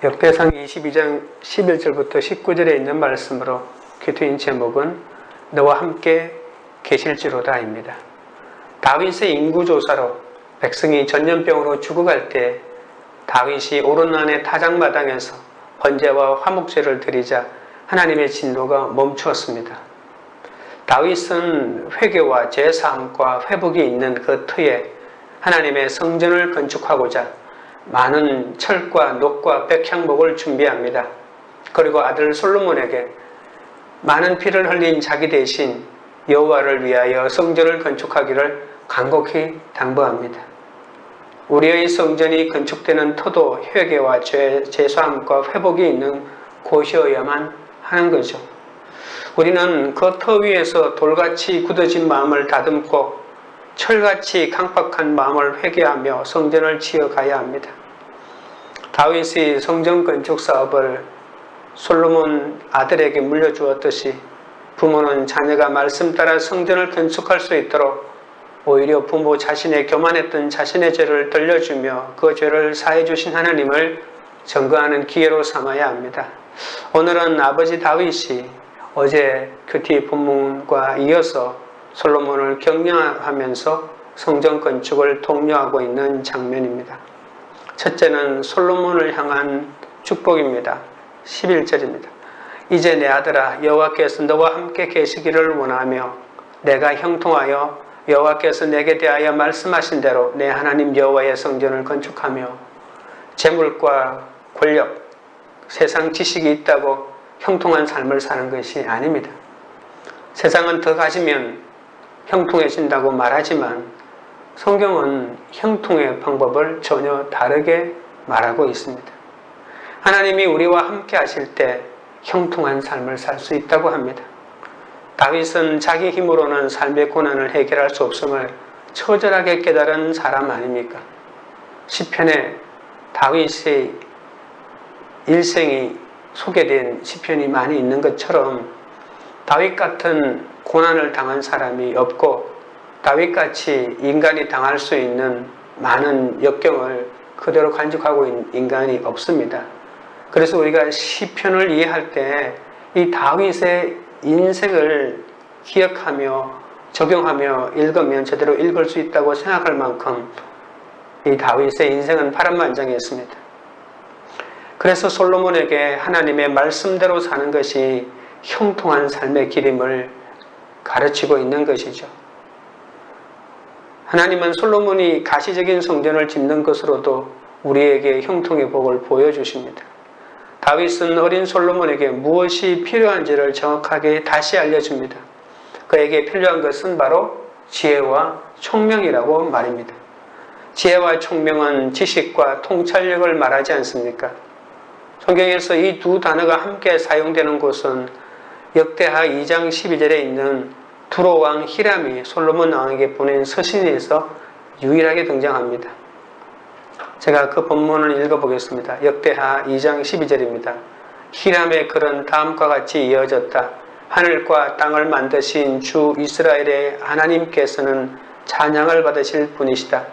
역대상 22장 11절부터 19절에 있는 말씀으로 큐트인 제목은 너와 함께 계실지로다입니다. 다윗의 인구조사로 백성이 전염병으로 죽어갈 때 다윗이 오르난의 타작마당에서 번제와 화목제를 드리자 하나님의 진노가 멈추었습니다. 다윗은 회개와 제사함과 회복이 있는 그 터에 하나님의 성전을 건축하고자 많은 철과 녹과 백향목을 준비합니다. 그리고 아들 솔로몬에게 많은 피를 흘린 자기 대신 여호와를 위하여 성전을 건축하기를 간곡히 당부합니다. 우리의 성전이 건축되는 터도 회개와 제사함과 회복이 있는 곳이어야만 하는 거죠. 우리는 그 터 위에서 돌같이 굳어진 마음을 다듬고 철같이 강팍한 마음을 회개하며 성전을 지어가야 합니다. 다윗이 성전 건축 사업을 솔로몬 아들에게 물려주었듯이 부모는 자녀가 말씀 따라 성전을 건축할 수 있도록 오히려 부모 자신의 교만했던 자신의 죄를 들려주며 그 죄를 사해 주신 하나님을 증거하는 기회로 삼아야 합니다. 오늘은 아버지 다윗이 어제 큐티 본문과 이어서 솔로몬을 격려하면서 성전 건축을 독려하고 있는 장면입니다. 첫째는 솔로몬을 향한 축복입니다. 11절입니다. 이제 내 아들아, 여호와께서 너와 함께 계시기를 원하며 내가 형통하여 여호와께서 내게 대하여 말씀하신 대로 내 하나님 여호와의 성전을 건축하며 재물과 권력, 세상 지식이 있다고 형통한 삶을 사는 것이 아닙니다. 세상은 더 가지면 형통해진다고 말하지만 성경은 형통의 방법을 전혀 다르게 말하고 있습니다. 하나님이 우리와 함께 하실 때 형통한 삶을 살 수 있다고 합니다. 다윗은 자기 힘으로는 삶의 고난을 해결할 수 없음을 처절하게 깨달은 사람 아닙니까? 시편에 다윗의 일생이 소개된 시편이 많이 있는 것처럼 다윗 같은 고난을 당한 사람이 없고 다윗같이 인간이 당할 수 있는 많은 역경을 그대로 간직하고 있는 인간이 없습니다. 그래서 우리가 시편을 이해할 때 이 다윗의 인생을 기억하며 적용하며 읽으면 제대로 읽을 수 있다고 생각할 만큼 이 다윗의 인생은 파란만장이었습니다. 그래서 솔로몬에게 하나님의 말씀대로 사는 것이 형통한 삶의 길임을 가르치고 있는 것이죠. 하나님은 솔로몬이 가시적인 성전을 짓는 것으로도 우리에게 형통의 복을 보여주십니다. 다윗은 어린 솔로몬에게 무엇이 필요한지를 정확하게 다시 알려줍니다. 그에게 필요한 것은 바로 지혜와 총명이라고 말입니다. 지혜와 총명은 지식과 통찰력을 말하지 않습니까? 성경에서 이 두 단어가 함께 사용되는 곳은 역대하 2장 12절에 있는 두로 왕 히람이 솔로몬 왕에게 보낸 서신에서 유일하게 등장합니다. 제가 그 본문을 읽어보겠습니다. 역대하 2장 12절입니다. 히람의 글은 다음과 같이 이어졌다. 하늘과 땅을 만드신 주 이스라엘의 하나님께서는 찬양을 받으실 분이시다.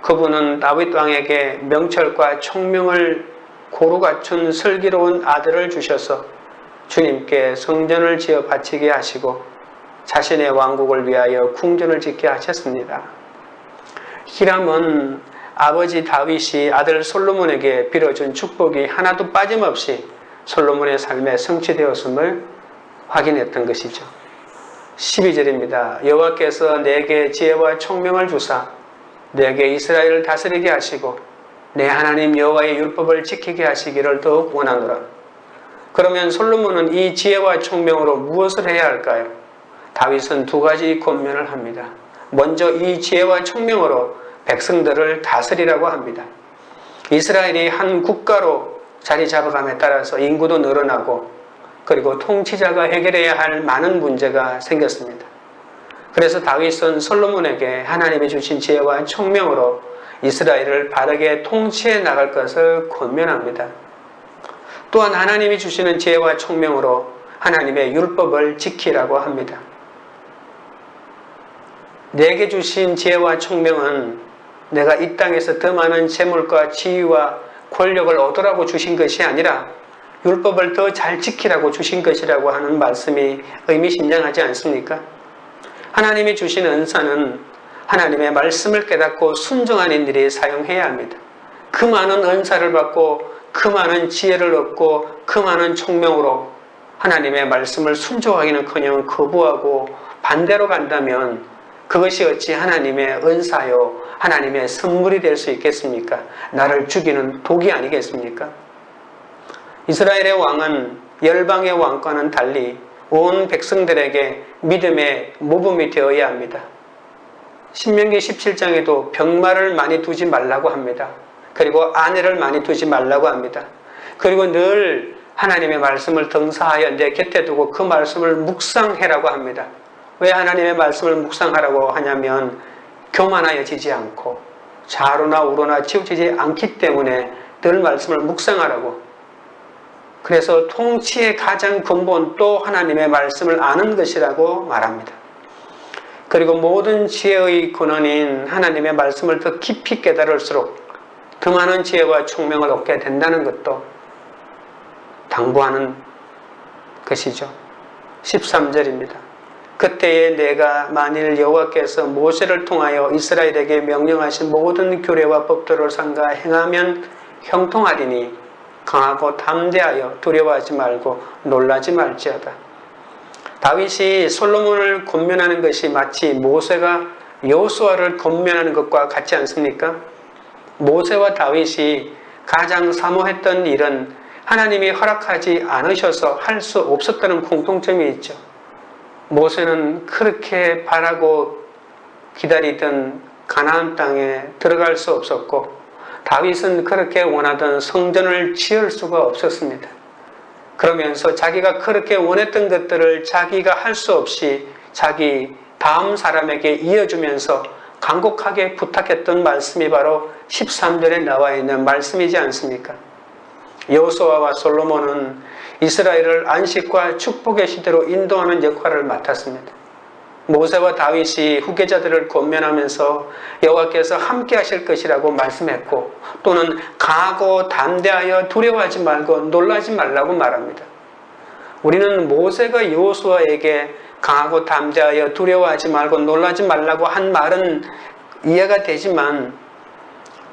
그분은 다윗 왕에게 명철과 총명을 고루 갖춘 슬기로운 아들을 주셔서 주님께 성전을 지어 바치게 하시고 자신의 왕국을 위하여 궁전을 짓게 하셨습니다. 히람은 아버지 다윗이 아들 솔로몬에게 빌어준 축복이 하나도 빠짐없이 솔로몬의 삶에 성취되었음을 확인했던 것이죠. 12절입니다. 여호와께서 내게 지혜와 총명을 주사 내게 이스라엘을 다스리게 하시고 내 하나님 여호와의 율법을 지키게 하시기를 더욱 원하노라. 그러면 솔로몬은 이 지혜와 총명으로 무엇을 해야 할까요? 다윗은 두 가지 권면을 합니다. 먼저 이 지혜와 총명으로 백성들을 다스리라고 합니다. 이스라엘이 한 국가로 자리 잡아감에 따라서 인구도 늘어나고 그리고 통치자가 해결해야 할 많은 문제가 생겼습니다. 그래서 다윗은 솔로몬에게 하나님이 주신 지혜와 총명으로 이스라엘을 바르게 통치해 나갈 것을 권면합니다. 또한 하나님이 주시는 지혜와 총명으로 하나님의 율법을 지키라고 합니다. 내게 주신 지혜와 총명은 내가 이 땅에서 더 많은 재물과 지위와 권력을 얻으라고 주신 것이 아니라 율법을 더 잘 지키라고 주신 것이라고 하는 말씀이 의미심장하지 않습니까? 하나님이 주신 은사는 하나님의 말씀을 깨닫고 순종하는 일에 사용해야 합니다. 그 많은 은사를 받고 그 많은 지혜를 얻고 그 많은 총명으로 하나님의 말씀을 순종하기는커녕 거부하고 반대로 간다면 그것이 어찌 하나님의 은사요 하나님의 선물이 될 수 있겠습니까? 나를 죽이는 독이 아니겠습니까? 이스라엘의 왕은 열방의 왕과는 달리 온 백성들에게 믿음의 모범이 되어야 합니다. 신명기 17장에도 병마를 많이 두지 말라고 합니다. 그리고 아내를 많이 두지 말라고 합니다. 그리고 늘 하나님의 말씀을 등사하여 내 곁에 두고 그 말씀을 묵상해라고 합니다. 왜 하나님의 말씀을 묵상하라고 하냐면 교만하여지지 않고 좌로나 우로나 치우치지 않기 때문에 늘 말씀을 묵상하라고. 그래서 통치의 가장 근본 또 하나님의 말씀을 아는 것이라고 말합니다. 그리고 모든 지혜의 근원인 하나님의 말씀을 더 깊이 깨달을수록 더 많은 지혜와 총명을 얻게 된다는 것도 당부하는 것이죠. 13절입니다. 그때에 내가 만일 여호와께서 모세를 통하여 이스라엘에게 명령하신 모든 규례와 법도를 삼가 행하면 형통하리니 강하고 담대하여 두려워하지 말고 놀라지 말지어다. 다윗이 솔로몬을 권면하는 것이 마치 모세가 여호수아를 권면하는 것과 같지 않습니까? 모세와 다윗이 가장 사모했던 일은 하나님이 허락하지 않으셔서 할 수 없었다는 공통점이 있죠. 모세는 그렇게 바라고 기다리던 가나안 땅에 들어갈 수 없었고 다윗은 그렇게 원하던 성전을 지을 수가 없었습니다. 그러면서 자기가 그렇게 원했던 것들을 자기가 할 수 없이 자기 다음 사람에게 이어주면서 간곡하게 부탁했던 말씀이 바로 13절에 나와 있는 말씀이지 않습니까? 여호수아와 솔로몬은 이스라엘을 안식과 축복의 시대로 인도하는 역할을 맡았습니다. 모세와 다윗이 후계자들을 권면하면서 여호와께서 함께 하실 것이라고 말씀했고 또는 강하고 담대하여 두려워하지 말고 놀라지 말라고 말합니다. 우리는 모세가 여호수아에게 강하고 담대하여 두려워하지 말고 놀라지 말라고 한 말은 이해가 되지만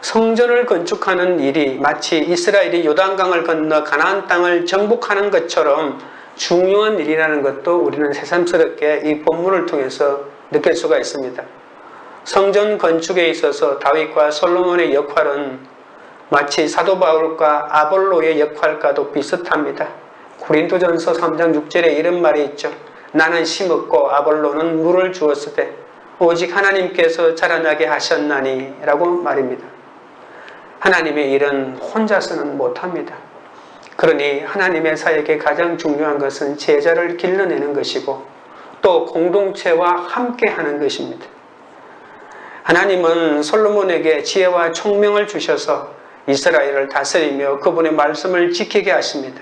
성전을 건축하는 일이 마치 이스라엘이 요단강을 건너 가나안 땅을 정복하는 것처럼 중요한 일이라는 것도 우리는 새삼스럽게 이 본문을 통해서 느낄 수가 있습니다. 성전 건축에 있어서 다윗과 솔로몬의 역할은 마치 사도 바울과 아볼로의 역할과도 비슷합니다. 고린도전서 3장 6절에 이런 말이 있죠. 나는 심었고 아볼로는 물을 주었으되 오직 하나님께서 자라나게 하셨나니 라고 말입니다. 하나님의 일은 혼자서는 못합니다. 그러니 하나님의 사역에 가장 중요한 것은 제자를 길러내는 것이고 또 공동체와 함께 하는 것입니다. 하나님은 솔로몬에게 지혜와 총명을 주셔서 이스라엘을 다스리며 그분의 말씀을 지키게 하십니다.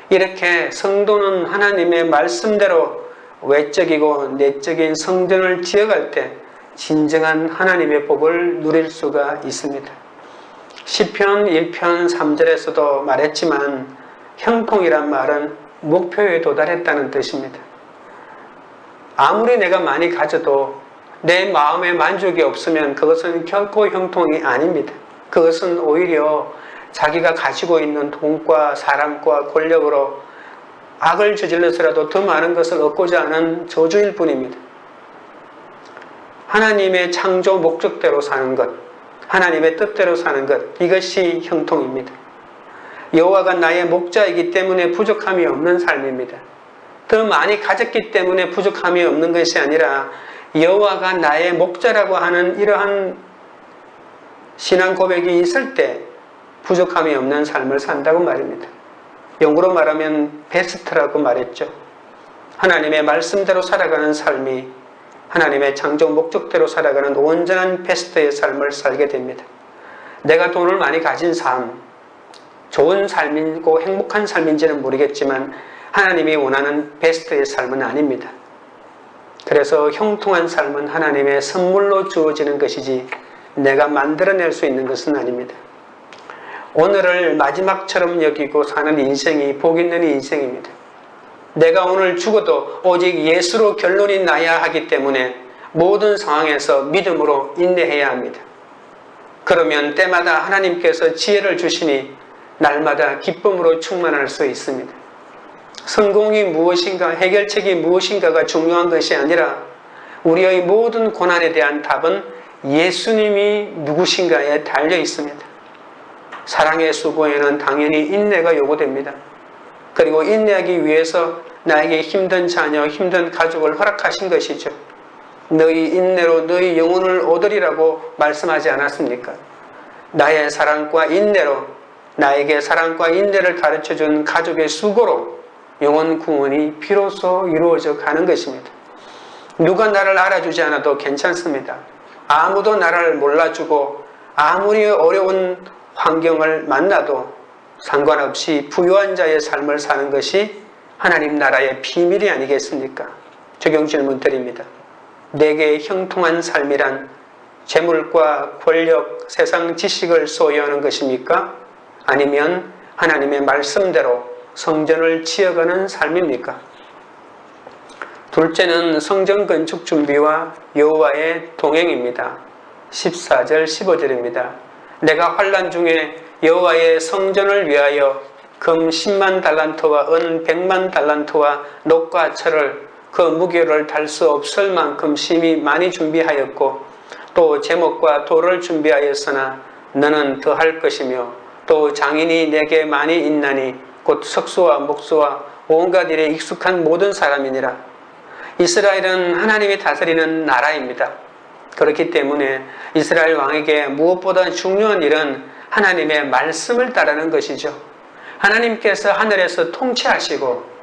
이렇게 성도는 하나님의 말씀대로 외적이고 내적인 성전을 지어갈 때 진정한 하나님의 복을 누릴 수가 있습니다. 시편 1편 3절에서도 말했지만 형통이란 말은 목표에 도달했다는 뜻입니다. 아무리 내가 많이 가져도 내 마음에 만족이 없으면 그것은 결코 형통이 아닙니다. 그것은 오히려 자기가 가지고 있는 돈과 사람과 권력으로 악을 저질러서라도 더 많은 것을 얻고자 하는 저주일 뿐입니다. 하나님의 창조 목적대로 사는 것, 하나님의 뜻대로 사는 것, 이것이 형통입니다. 여호와가 나의 목자이기 때문에 부족함이 없는 삶입니다. 더 많이 가졌기 때문에 부족함이 없는 것이 아니라 여호와가 나의 목자라고 하는 이러한 신앙 고백이 있을 때 부족함이 없는 삶을 산다고 말입니다. 영어로 말하면 베스트라고 말했죠. 하나님의 말씀대로 살아가는 삶이 하나님의 창조 목적대로 살아가는 온전한 베스트의 삶을 살게 됩니다. 내가 돈을 많이 가진 삶, 좋은 삶이고 행복한 삶인지는 모르겠지만 하나님이 원하는 베스트의 삶은 아닙니다. 그래서 형통한 삶은 하나님의 선물로 주어지는 것이지 내가 만들어낼 수 있는 것은 아닙니다. 오늘을 마지막처럼 여기고 사는 인생이 복 있는 인생입니다. 내가 오늘 죽어도 오직 예수로 결론이 나야 하기 때문에 모든 상황에서 믿음으로 인내해야 합니다. 그러면 때마다 하나님께서 지혜를 주시니 날마다 기쁨으로 충만할 수 있습니다. 성공이 무엇인가, 해결책이 무엇인가가 중요한 것이 아니라 우리의 모든 고난에 대한 답은 예수님이 누구신가에 달려 있습니다. 사랑의 수고에는 당연히 인내가 요구됩니다. 그리고 인내하기 위해서 나에게 힘든 자녀, 힘든 가족을 허락하신 것이죠. 너희 인내로 너희 영혼을 얻으리라고 말씀하지 않았습니까? 나의 사랑과 인내로, 나에게 사랑과 인내를 가르쳐준 가족의 수고로 영혼 구원이 비로소 이루어져 가는 것입니다. 누가 나를 알아주지 않아도 괜찮습니다. 아무도 나를 몰라주고 아무리 어려운 환경을 만나도 상관없이 부유한 자의 삶을 사는 것이 하나님 나라의 비밀이 아니겠습니까? 적용 질문 드립니다. 내게 형통한 삶이란 재물과 권력, 세상 지식을 소유하는 것입니까? 아니면 하나님의 말씀대로 성전을 지어가는 삶입니까? 둘째는 성전 건축 준비와 여호와의 동행입니다. 14절 15절입니다. 내가 환난 중에 여호와의 성전을 위하여 금 10만 달란트와 은 100만 달란트와 녹과 철을 그 무게를 달 수 없을 만큼 심히 많이 준비하였고 또 제목과 돌을 준비하였으나 너는 더할 것이며 또 장인이 내게 많이 있나니 곧 석수와 목수와 온갖 일에 익숙한 모든 사람이니라. 이스라엘은 하나님이 다스리는 나라입니다. 그렇기 때문에 이스라엘 왕에게 무엇보다 중요한 일은 하나님의 말씀을 따르는 것이죠. 하나님께서 하늘에서 통치하시고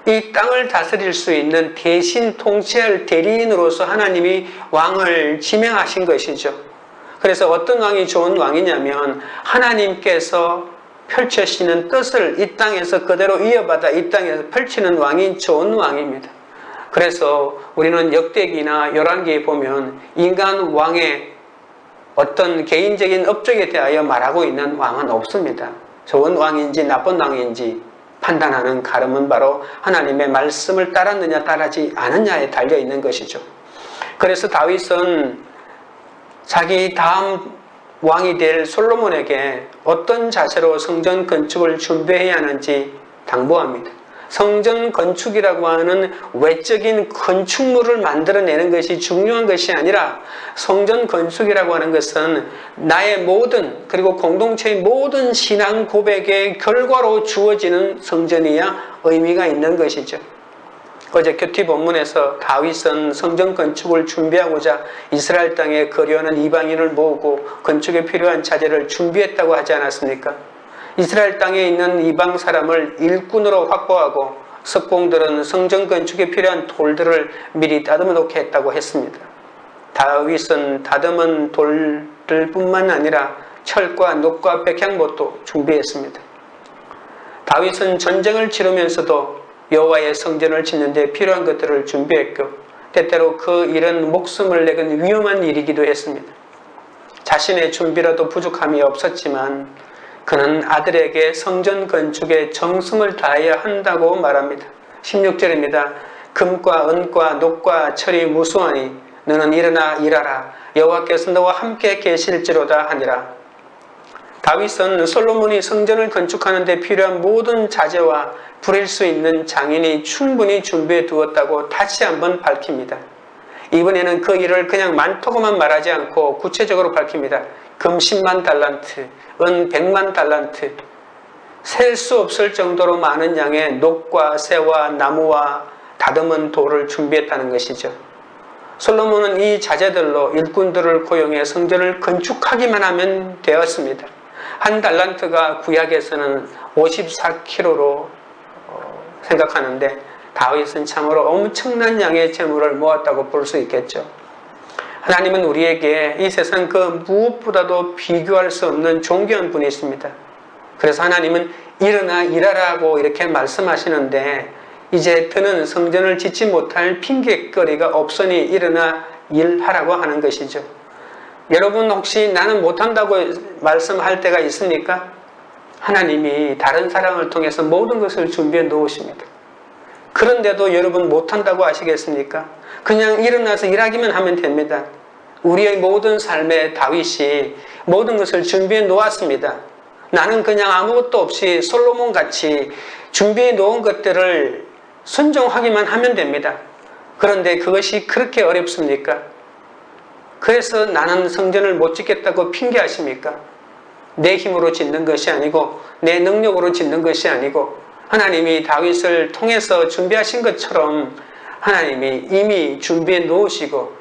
이 땅을 다스릴 수 있는 대신 통치할 대리인으로서 하나님이 왕을 지명하신 것이죠. 그래서 어떤 왕이 좋은 왕이냐면 하나님께서 펼쳐시는 뜻을 이 땅에서 그대로 이어받아 이 땅에서 펼치는 왕이 좋은 왕입니다. 그래서 우리는 역대기나 열왕기에 보면 인간 왕의 어떤 개인적인 업적에 대하여 말하고 있는 왕은 없습니다. 좋은 왕인지 나쁜 왕인지 판단하는 가름은 바로 하나님의 말씀을 따랐느냐 따르지 않느냐에 달려있는 것이죠. 그래서 다윗은 자기 다음 왕이 될 솔로몬에게 어떤 자세로 성전 건축을 준비해야 하는지 당부합니다. 성전 건축이라고 하는 외적인 건축물을 만들어내는 것이 중요한 것이 아니라 성전 건축이라고 하는 것은 나의 모든 그리고 공동체의 모든 신앙 고백의 결과로 주어지는 성전이야 의미가 있는 것이죠. 어제 큐티 본문에서 다윗은 성전 건축을 준비하고자 이스라엘 땅에 거류하는 이방인을 모으고 건축에 필요한 자재를 준비했다고 하지 않았습니까? 이스라엘 땅에 있는 이방 사람을 일꾼으로 확보하고 석공들은 성전 건축에 필요한 돌들을 미리 다듬어 놓게 했다고 했습니다. 다윗은 다듬은 돌들뿐만 아니라 철과 녹과 백향목도 준비했습니다. 다윗은 전쟁을 치르면서도 여호와의 성전을 짓는 데 필요한 것들을 준비했고 때때로 그 일은 목숨을 내건 위험한 일이기도 했습니다. 자신의 준비라도 부족함이 없었지만 그는 아들에게 성전 건축에 정성을 다해야 한다고 말합니다. 16절입니다. 금과 은과 녹과 철이 무수하니 너는 일어나 일하라. 여호와께서 너와 함께 계실지로다 하니라. 다윗은 솔로몬이 성전을 건축하는 데 필요한 모든 자재와 부릴 수 있는 장인이 충분히 준비해 두었다고 다시 한번 밝힙니다. 이번에는 그 일을 그냥 많다고만 말하지 않고 구체적으로 밝힙니다. 금 10만 달란트, 은 100만 달란트, 셀 수 없을 정도로 많은 양의 녹과 쇠와 나무와 다듬은 돌을 준비했다는 것이죠. 솔로몬은 이 자재들로 일꾼들을 고용해 성전을 건축하기만 하면 되었습니다. 한 달란트가 구약에서는 54kg로 생각하는데 다윗은 참으로 엄청난 양의 재물을 모았다고 볼 수 있겠죠. 하나님은 우리에게 이 세상 그 무엇보다도 비교할 수 없는 존귀한 분이 있습니다. 그래서 하나님은 일어나 일하라고 이렇게 말씀하시는데 이제 더는 성전을 짓지 못할 핑계거리가 없으니 일어나 일하라고 하는 것이죠. 여러분 혹시 나는 못한다고 말씀할 때가 있습니까? 하나님이 다른 사람을 통해서 모든 것을 준비해 놓으십니다. 그런데도 여러분 못한다고 아시겠습니까? 그냥 일어나서 일하기만 하면 됩니다. 우리의 모든 삶에 다윗이 모든 것을 준비해 놓았습니다. 나는 그냥 아무것도 없이 솔로몬같이 준비해 놓은 것들을 순종하기만 하면 됩니다. 그런데 그것이 그렇게 어렵습니까? 그래서 나는 성전을 못 짓겠다고 핑계하십니까? 내 힘으로 짓는 것이 아니고 내 능력으로 짓는 것이 아니고 하나님이 다윗을 통해서 준비하신 것처럼 하나님이 이미 준비해 놓으시고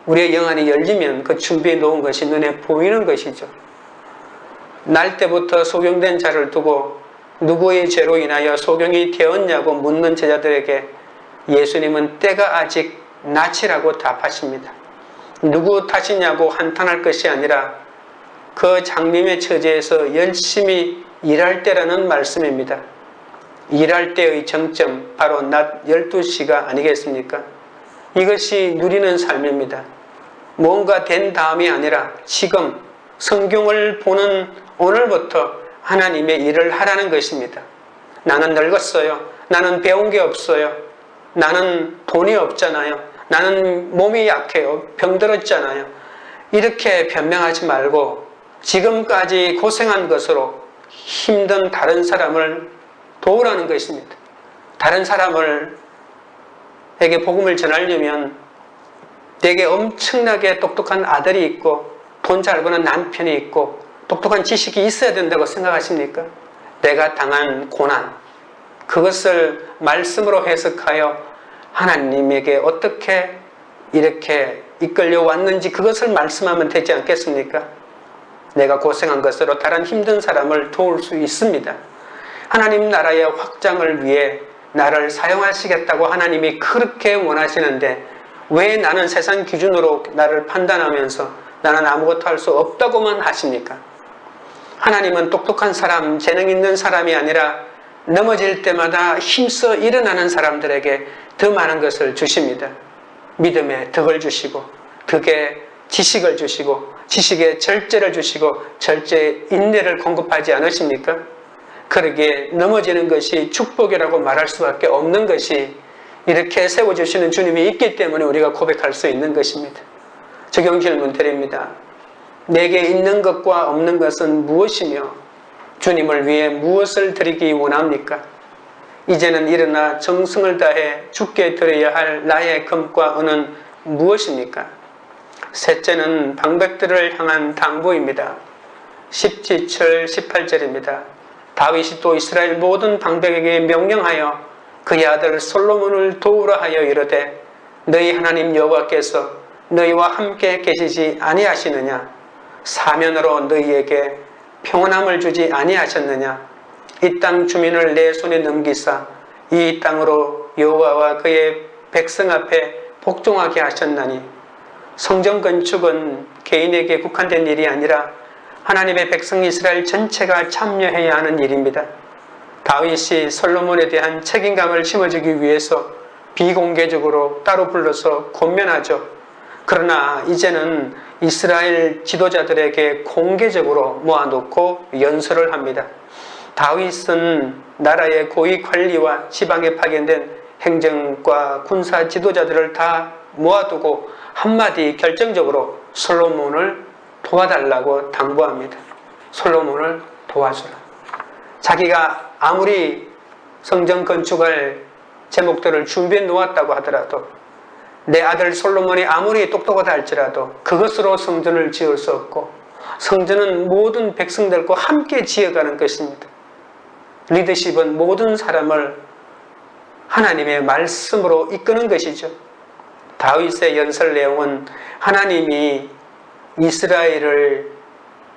우리의 영안이 열리면 그 준비해 놓은 것이 눈에 보이는 것이죠. 날 때부터 소경된 자를 두고 누구의 죄로 인하여 소경이 되었냐고 묻는 제자들에게 예수님은 때가 아직 낯이라고 답하십니다. 누구 탓이냐고 한탄할 것이 아니라 그 장님의 처지에서 열심히 일할 때라는 말씀입니다. 일할 때의 정점, 바로 낮 12시가 아니겠습니까? 이것이 누리는 삶입니다. 뭔가 된 다음이 아니라 지금 성경을 보는 오늘부터 하나님의 일을 하라는 것입니다. 나는 늙었어요. 나는 배운 게 없어요. 나는 돈이 없잖아요. 나는 몸이 약해요. 병들었잖아요. 이렇게 변명하지 말고 지금까지 고생한 것으로 힘든 다른 사람을 도우라는 것입니다. 다른 사람에게 복음을 전하려면 되게 엄청나게 똑똑한 아들이 있고 돈 잘 버는 남편이 있고 똑똑한 지식이 있어야 된다고 생각하십니까? 내가 당한 고난, 그것을 말씀으로 해석하여 하나님에게 어떻게 이렇게 이끌려 왔는지 그것을 말씀하면 되지 않겠습니까? 내가 고생한 것으로 다른 힘든 사람을 도울 수 있습니다. 하나님 나라의 확장을 위해 나를 사용하시겠다고 하나님이 그렇게 원하시는데 왜 나는 세상 기준으로 나를 판단하면서 나는 아무것도 할 수 없다고만 하십니까? 하나님은 똑똑한 사람, 재능 있는 사람이 아니라 넘어질 때마다 힘써 일어나는 사람들에게 더 많은 것을 주십니다. 믿음의 덕을 주시고 덕에 지식을 주시고 지식에 절제를 주시고 절제에 인내를 공급하지 않으십니까? 그러기에 넘어지는 것이 축복이라고 말할 수밖에 없는 것이 이렇게 세워주시는 주님이 있기 때문에 우리가 고백할 수 있는 것입니다. 적용 질문 드립니다. 내게 있는 것과 없는 것은 무엇이며 주님을 위해 무엇을 드리기 원합니까? 이제는 일어나 정성을 다해 주께 드려야 할 나의 금과 은은 무엇입니까? 셋째는 방백들을 향한 당부입니다. 17절 18절입니다. 다윗이 또 이스라엘 모든 방백에게 명령하여 그의 아들 솔로몬을 도우라 하여 이르되 너희 하나님 여호와께서 너희와 함께 계시지 아니하시느냐? 사면으로 너희에게 평안함을 주지 아니하셨느냐? 이 땅 주민을 내 손에 넘기사 이 땅으로 여호와와 그의 백성 앞에 복종하게 하셨나니 성전 건축은 개인에게 국한된 일이 아니라 하나님의 백성 이스라엘 전체가 참여해야 하는 일입니다. 다윗이 솔로몬에 대한 책임감을 심어주기 위해서 비공개적으로 따로 불러서 권면하죠. 그러나 이제는 이스라엘 지도자들에게 공개적으로 모아놓고 연설을 합니다. 다윗은 나라의 고위 관리와 지방에 파견된 행정과 군사 지도자들을 다 모아두고 한마디 결정적으로 솔로몬을 도와달라고 당부합니다. 솔로몬을 도와주라. 자기가 아무리 성전 건축할 제목들을 준비해 놓았다고 하더라도 내 아들 솔로몬이 아무리 똑똑하다 할지라도 그것으로 성전을 지을 수 없고 성전은 모든 백성들과 함께 지어가는 것입니다. 리더십은 모든 사람을 하나님의 말씀으로 이끄는 것이죠. 다윗의 연설 내용은 하나님이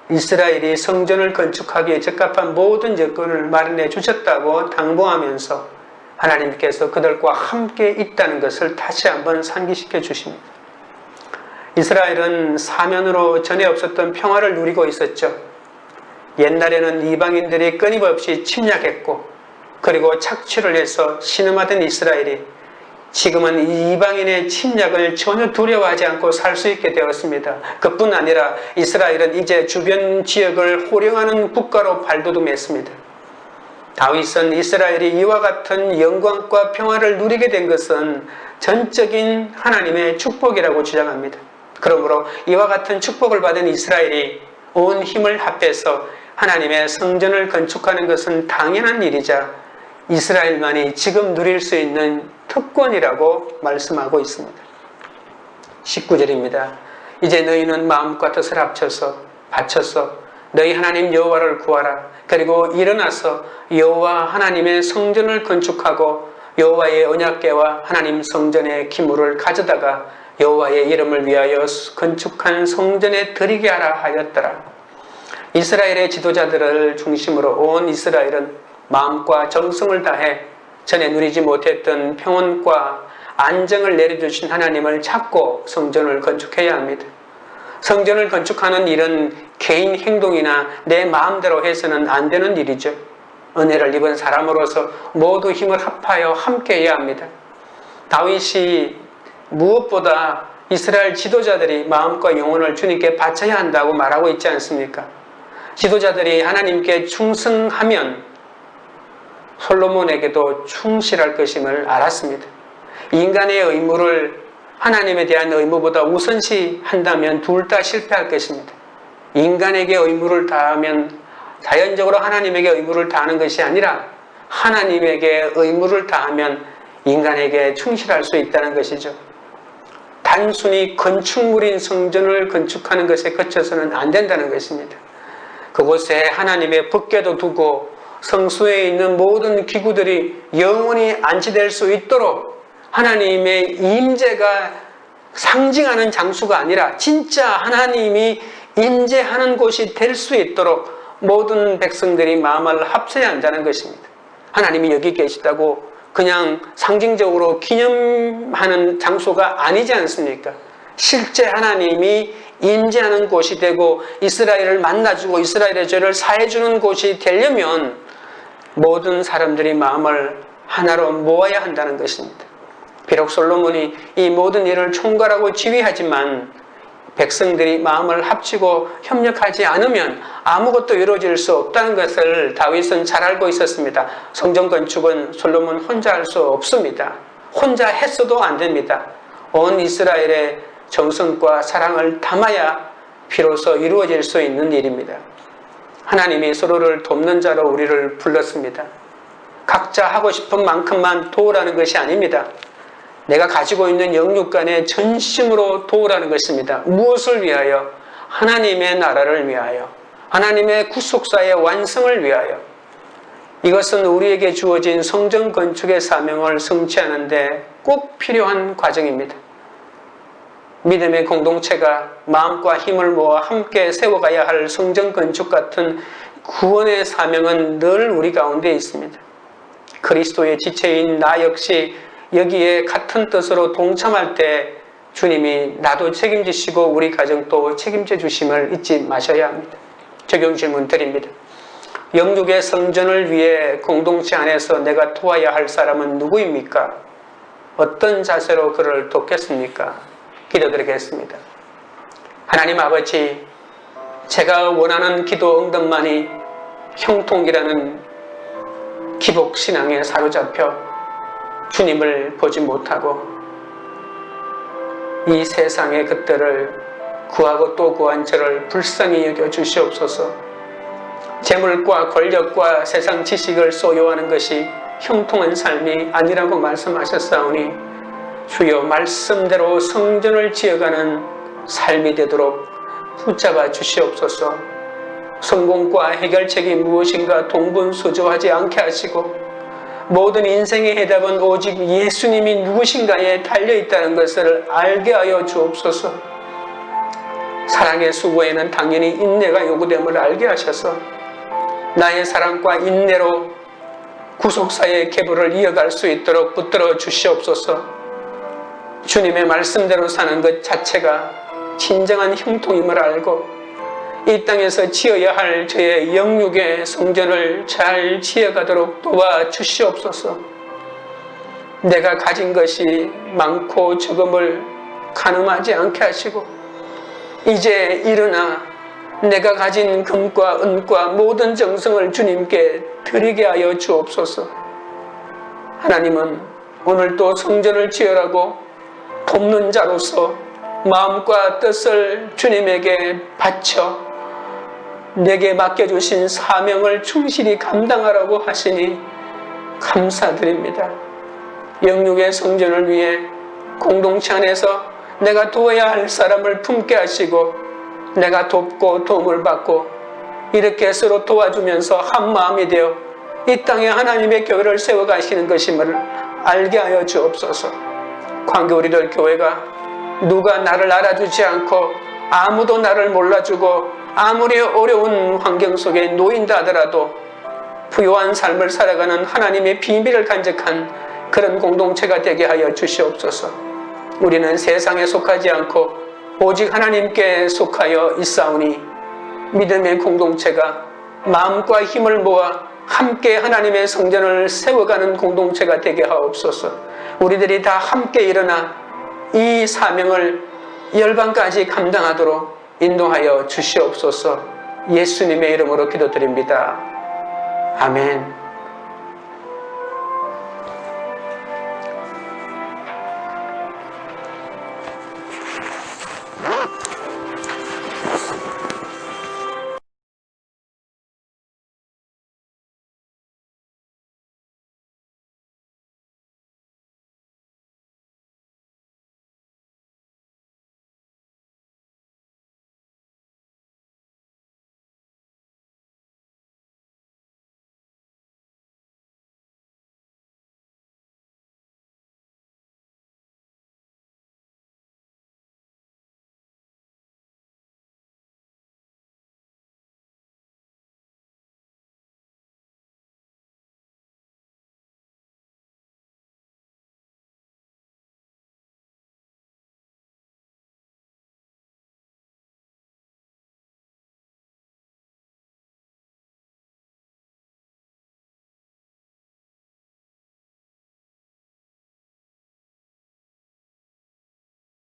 이스라엘이 성전을 건축하기에 적합한 모든 여건을 마련해 주셨다고 당부하면서 하나님께서 그들과 함께 있다는 것을 다시 한번 상기시켜 주십니다. 이스라엘은 사면으로 전에 없었던 평화를 누리고 있었죠. 옛날에는 이방인들이 끊임없이 침략했고 그리고 착취를 해서 신음하던 이스라엘이 지금은 이방인의 침략을 전혀 두려워하지 않고 살 수 있게 되었습니다. 그뿐 아니라 이스라엘은 이제 주변 지역을 호령하는 국가로 발돋움했습니다. 다윗은 이스라엘이 이와 같은 영광과 평화를 누리게 된 것은 전적인 하나님의 축복이라고 주장합니다. 그러므로 이와 같은 축복을 받은 이스라엘이 온 힘을 합해서 하나님의 성전을 건축하는 것은 당연한 일이자 이스라엘만이 지금 누릴 수 있는 특권이라고 말씀하고 있습니다. 19절입니다. 이제 너희는 마음과 뜻을 합쳐서 바쳐서 너희 하나님 여호와를 구하라. 그리고 일어나서 여호와 하나님의 성전을 건축하고 여호와의 언약궤와 하나님 성전의 기물을 가져다가 여호와의 이름을 위하여 건축한 성전에 드리게 하라 하였더라. 이스라엘의 지도자들을 중심으로 온 이스라엘은 마음과 정성을 다해 전에 누리지 못했던 평온과 안정을 내려주신 하나님을 찾고 성전을 건축해야 합니다. 성전을 건축하는 일은 개인 행동이나 내 마음대로 해서는 안 되는 일이죠. 은혜를 입은 사람으로서 모두 힘을 합하여 함께 해야 합니다. 다윗이 무엇보다 이스라엘 지도자들이 마음과 영혼을 주님께 바쳐야 한다고 말하고 있지 않습니까? 지도자들이 하나님께 충성하면 솔로몬에게도 충실할 것임을 알았습니다. 인간의 의무를 하나님에 대한 의무보다 우선시 한다면 둘 다 실패할 것입니다. 인간에게 의무를 다하면 자연적으로 하나님에게 의무를 다하는 것이 아니라 하나님에게 의무를 다하면 인간에게 충실할 수 있다는 것이죠. 단순히 건축물인 성전을 건축하는 것에 그쳐서는 안 된다는 것입니다. 그곳에 하나님의 법궤도 두고 성소에 있는 모든 기구들이 영원히 안치될 수 있도록 하나님의 임재가 상징하는 장소가 아니라 진짜 하나님이 임재하는 곳이 될 수 있도록 모든 백성들이 마음을 합쳐야 한다는 것입니다. 하나님이 여기 계시다고 그냥 상징적으로 기념하는 장소가 아니지 않습니까? 실제 하나님이 임재하는 곳이 되고 이스라엘을 만나주고 이스라엘의 죄를 사해주는 곳이 되려면 모든 사람들이 마음을 하나로 모아야 한다는 것입니다. 비록 솔로몬이 이 모든 일을 총괄하고 지휘하지만 백성들이 마음을 합치고 협력하지 않으면 아무것도 이루어질 수 없다는 것을 다윗은 잘 알고 있었습니다. 성전 건축은 솔로몬 혼자 할 수 없습니다. 혼자 했어도 안 됩니다. 온 이스라엘의 정성과 사랑을 담아야 비로소 이루어질 수 있는 일입니다. 하나님이 서로를 돕는 자로 우리를 불렀습니다. 각자 하고 싶은 만큼만 도우라는 것이 아닙니다. 내가 가지고 있는 영육 간에 전심으로 도우라는 것입니다. 무엇을 위하여? 하나님의 나라를 위하여, 하나님의 구속사의 완성을 위하여. 이것은 우리에게 주어진 성전 건축의 사명을 성취하는 데 꼭 필요한 과정입니다. 믿음의 공동체가 마음과 힘을 모아 함께 세워가야 할 성전 건축 같은 구원의 사명은 늘 우리 가운데 있습니다. 그리스도의 지체인 나 역시 여기에 같은 뜻으로 동참할 때 주님이 나도 책임지시고 우리 가정도 책임져 주심을 잊지 마셔야 합니다. 적용 질문 드립니다. 영육의 성전을 위해 공동체 안에서 내가 도와야 할 사람은 누구입니까? 어떤 자세로 그를 돕겠습니까? 기도드리겠습니다. 하나님 아버지, 제가 원하는 기도 응답만이 형통이라는 기복신앙에 사로잡혀 주님을 보지 못하고 이 세상의 것들을 구하고 또 구한 저를 불쌍히 여겨 주시옵소서. 재물과 권력과 세상 지식을 소유하는 것이 형통한 삶이 아니라고 말씀하셨사오니 주여 말씀대로 성전을 지어가는 삶이 되도록 붙잡아 주시옵소서. 성공과 해결책이 무엇인가 동분서주하지 않게 하시고 모든 인생의 해답은 오직 예수님이 누구신가에 달려있다는 것을 알게 하여 주옵소서. 사랑의 수고에는 당연히 인내가 요구됨을 알게 하셔서 나의 사랑과 인내로 구속사의 계보를 이어갈 수 있도록 붙들어 주시옵소서. 주님의 말씀대로 사는 것 자체가 진정한 형통임을 알고 이 땅에서 지어야 할 저의 영육의 성전을 잘 지어가도록 도와주시옵소서. 내가 가진 것이 많고 적음을 가늠하지 않게 하시고 이제 일어나 내가 가진 금과 은과 모든 정성을 주님께 드리게 하여 주옵소서. 하나님은 오늘도 성전을 지으라고 돕는 자로서 마음과 뜻을 주님에게 바쳐 내게 맡겨주신 사명을 충실히 감당하라고 하시니 감사드립니다. 영육의 성전을 위해 공동체 안에서 내가 도와야 할 사람을 품게 하시고 내가 돕고 도움을 받고 이렇게 서로 도와주면서 한 마음이 되어 이 땅에 하나님의 교회를 세워가시는 것임을 알게 하여 주옵소서. 광교 우리들 교회가 누가 나를 알아주지 않고 아무도 나를 몰라주고 아무리 어려운 환경 속에 놓인다 하더라도 부유한 삶을 살아가는 하나님의 비밀을 간직한 그런 공동체가 되게 하여 주시옵소서. 우리는 세상에 속하지 않고 오직 하나님께 속하여 있사오니 믿음의 공동체가 마음과 힘을 모아 함께 하나님의 성전을 세워가는 공동체가 되게 하옵소서. 우리들이 다 함께 일어나 이 사명을 열방까지 감당하도록 인도하여 주시옵소서. 예수님의 이름으로 기도드립니다. 아멘.